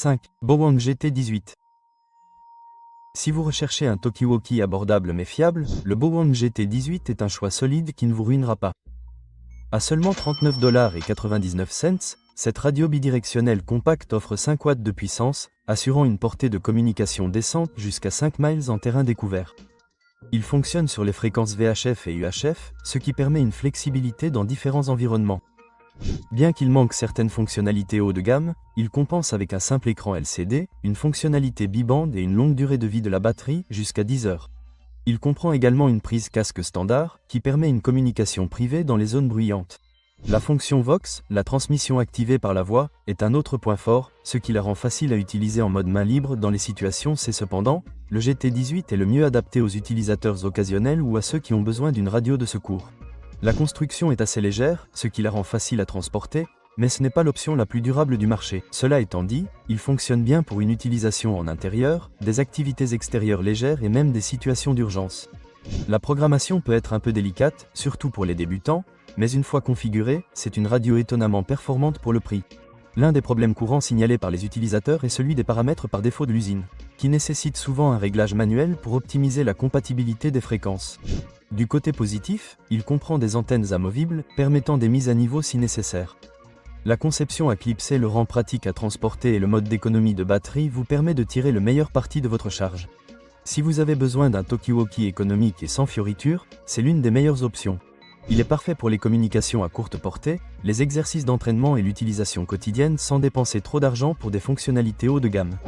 5. Bowang GT18. Si vous recherchez un talkie-walkie abordable mais fiable, le Bowang GT18 est un choix solide qui ne vous ruinera pas. À seulement $39,99, cette radio bidirectionnelle compacte offre 5 watts de puissance, assurant une portée de communication décente jusqu'à 5 miles en terrain découvert. Il fonctionne sur les fréquences VHF et UHF, ce qui permet une flexibilité dans différents environnements. Bien qu'il manque certaines fonctionnalités haut de gamme, il compense avec un simple écran LCD, une fonctionnalité bibande et une longue durée de vie de la batterie, jusqu'à 10 heures. Il comprend également une prise casque standard, qui permet une communication privée dans les zones bruyantes. La fonction Vox, la transmission activée par la voix, est un autre point fort, ce qui la rend facile à utiliser en mode main libre dans les situations. C'est cependant, le GT18 est le mieux adapté aux utilisateurs occasionnels ou à ceux qui ont besoin d'une radio de secours. La construction est assez légère, ce qui la rend facile à transporter, mais ce n'est pas l'option la plus durable du marché. Cela étant dit, il fonctionne bien pour une utilisation en intérieur, des activités extérieures légères et même des situations d'urgence. La programmation peut être un peu délicate, surtout pour les débutants, mais une fois configurée, c'est une radio étonnamment performante pour le prix. L'un des problèmes courants signalés par les utilisateurs est celui des paramètres par défaut de l'usine, qui nécessite souvent un réglage manuel pour optimiser la compatibilité des fréquences. Du côté positif, il comprend des antennes amovibles, permettant des mises à niveau si nécessaire. La conception à clipser le rend pratique à transporter et le mode d'économie de batterie vous permet de tirer le meilleur parti de votre charge. Si vous avez besoin d'un talkie-walkie économique et sans fioritures, c'est l'une des meilleures options. Il est parfait pour les communications à courte portée, les exercices d'entraînement et l'utilisation quotidienne sans dépenser trop d'argent pour des fonctionnalités haut de gamme.